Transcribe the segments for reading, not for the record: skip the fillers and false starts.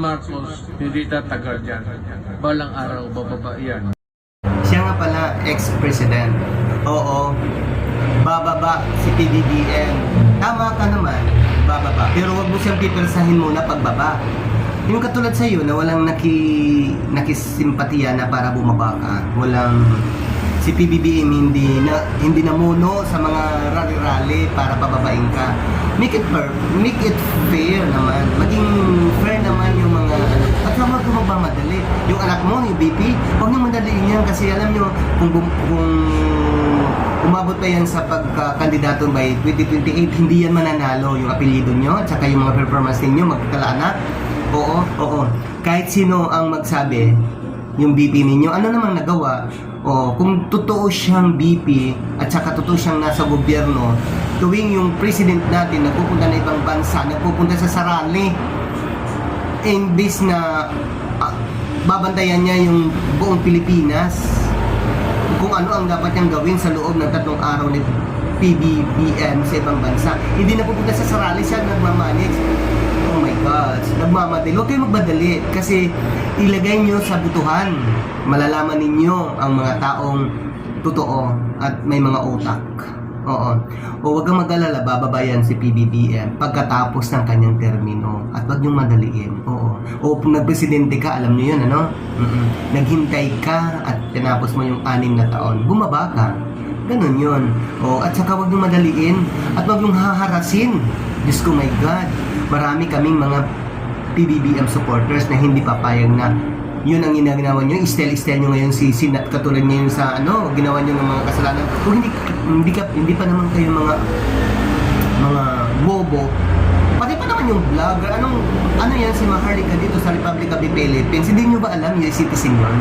Marcos hindi tatagal dyan. Balang araw, bababa yan. Siya nga pala, ex-president. Oo, bababa si PBBM. Tama ka naman, bababa. Pero wag mo siyang pipirsahin muna pagbaba. Yung katulad sa iyo na walang nakisimpatiya na para bumaba ka. Walang si PBBM hindi namuno sa mga rally-rally para pababain ka. Make it fair naman. Maging fair naman yung mga at huwag mo magmamadali. Yung anak mo, yung BP, huwag niyo madaliin yan kasi alam niyo kung umabot pa yan sa pagkakandidato by 2028, hindi yan mananalo yung apelyido nyo at saka yung mga performance ninyo magkakaanak. Oo. Kahit sino ang magsabi, yung BP ninyo, ano namang nagawa? Kung totoo siyang BP at saka totoo siyang nasa gobyerno, tuwing yung president natin nagpupunta na ibang bansa, nagpupunta sa sarali, imbis na babantayan niya yung buong Pilipinas, kung ano ang dapat niyang gawin sa loob ng 3 araw ni PBBM sa ibang bansa, hindi na pupunta sa sarali, siya nagmamanage. Oh my God, nagmamadali. Huwag kayo magmadali kasi ilagay nyo sa butuhan. Malalaman ninyo ang mga taong totoo at may mga utak. Oo. O huwag kang mag-alala, bababayan si PBBM pagkatapos ng kanyang termino. At huwag niyong madaliin. Oo. O kung nagpresidente ka, alam niyo yun, ano? Naghintay ka at tinapos mo yung 6 na taon. Bumaba ka. Ganun yun. At saka huwag niyong madaliin at huwag niyong haharasin. Diyos ko, my God. Marami kaming mga PBBM supporters na hindi papayag na yun ang ginagawa nyo, istel nyo ngayon si Sinat, katulad ngayon sa ginawa nyo ng mga kasalanan. Kung hindi pa naman kayo mga bobo, pati pa naman yung vlogger, ano yan si Maharlika dito sa Republic of the Philippines, hindi nyo ba alam yung citizen yun?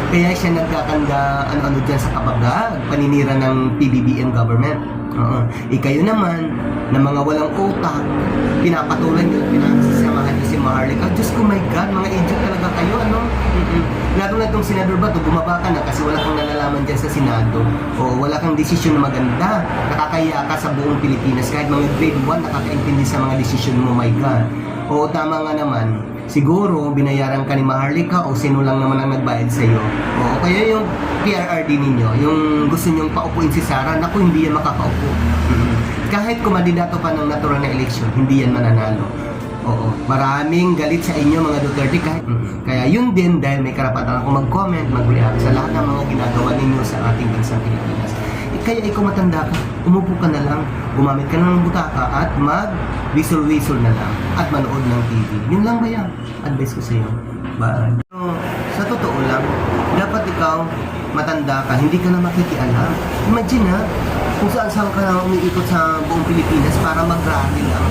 Kaya siya nagkakanda dyan sa kabagag, paninira ng PBBM government. Kayo naman, na mga walang utak, pinapatulan nyo, pinasasamahan nyo si Maharlika. Diyos ko, my God, mga idiot talaga kayo, Lalo na itong Senador Bato, bumaba ka na kasi wala kang nalalaman dyan sa Senado. Wala kang desisyon na maganda. Nakakaya ka sa buong Pilipinas. Kahit mga grade 1, nakakaintindi sa mga desisyon mo, my God. Tama nga naman. Siguro, binayaran ka ni Maharlika o sino lang naman ang nagbayad sa iyo. Kaya yung PRRD ninyo, yung gusto nyong paupuin si Sara, naku, hindi yan makakaupo. Kahit kumandidato pa ng natural na eleksyon, hindi yan mananalo. Maraming galit sa inyo mga Duterte kaya yun din dahil may karapatan ako mag-comment, mag-react sa lahat ng mga ginagawa ninyo sa ating bansang Pilipinas. Kaya ikaw matanda ka, umupo ka na lang, gumamit ka ng butaka at mag-whistle-whistle na lang at manood ng TV. Yun lang ba yan? Advice ko sa iyo. Bye. Sa totoo lang, dapat ikaw matanda ka, hindi ka na makikialam. Imagine kung saan ka na umiikot sa buong Pilipinas para mag-rally lang.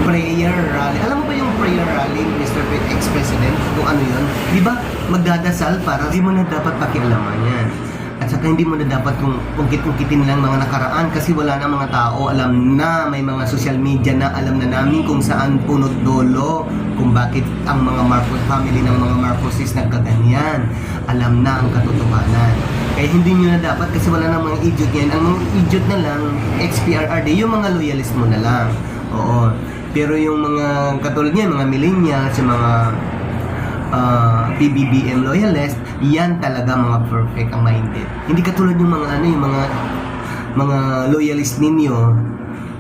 Prayer rally. Alam mo ba yung prayer rally, Mr. Ex-President? Kung ano yun? Di ba magdadasal para di mo na dapat pakialaman yan. At saka hindi mo na dapat kung ungkit-ungkitin lang mga nakaraan kasi wala na mga tao. Alam na, may mga social media na alam na namin kung saan punot dolo, kung bakit ang mga Marcos family ng mga Marcoses nagkaganyan. Alam na ang katotohanan. Kaya hindi nyo na dapat kasi wala na mga idiot yan. Ang mga idiot na lang, ex-PRRD, yung mga loyalist mo na lang. Pero yung mga katulad niya, mga millennials, yung mga PBBM loyalist, yan talaga mga perfect ang minded. Hindi katulad yung mga mga loyalist ninyo,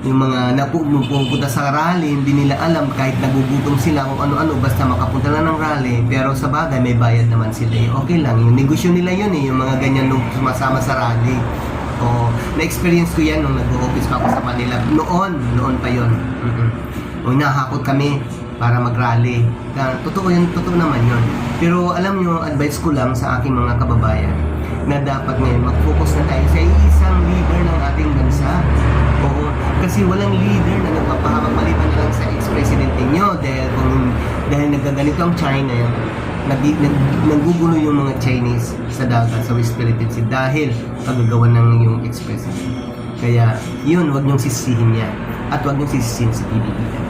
yung mga napupunta sa rally, hindi nila alam kahit nagugutom sila kung ano-ano basta makapunta lang ng rally, pero sa bagay may bayad naman sila. Okay lang, yung negosyo nila yun yung mga ganyan nung sumasama sa rally. Na-experience ko yan nung nag-office pa ako sa Manila. Noon pa yun. Nahakot kami para mag-rally. Totoo naman yun. Pero alam nyo, advice ko lang sa aking mga kababayan na dapat ngayon mag-focus na tayo sa isang leader ng ating bansa. Kasi walang leader na nagpapahamak maliban na lang sa ex-president nyo dahil nagaganito ang China naggugulo yung mga Chinese sa dagat, sa West Philippines Sea dahil pagagawa ng yung ex-president. Kaya yun, wag niyong sisihin yan at wag niyong sisihin si PBBM.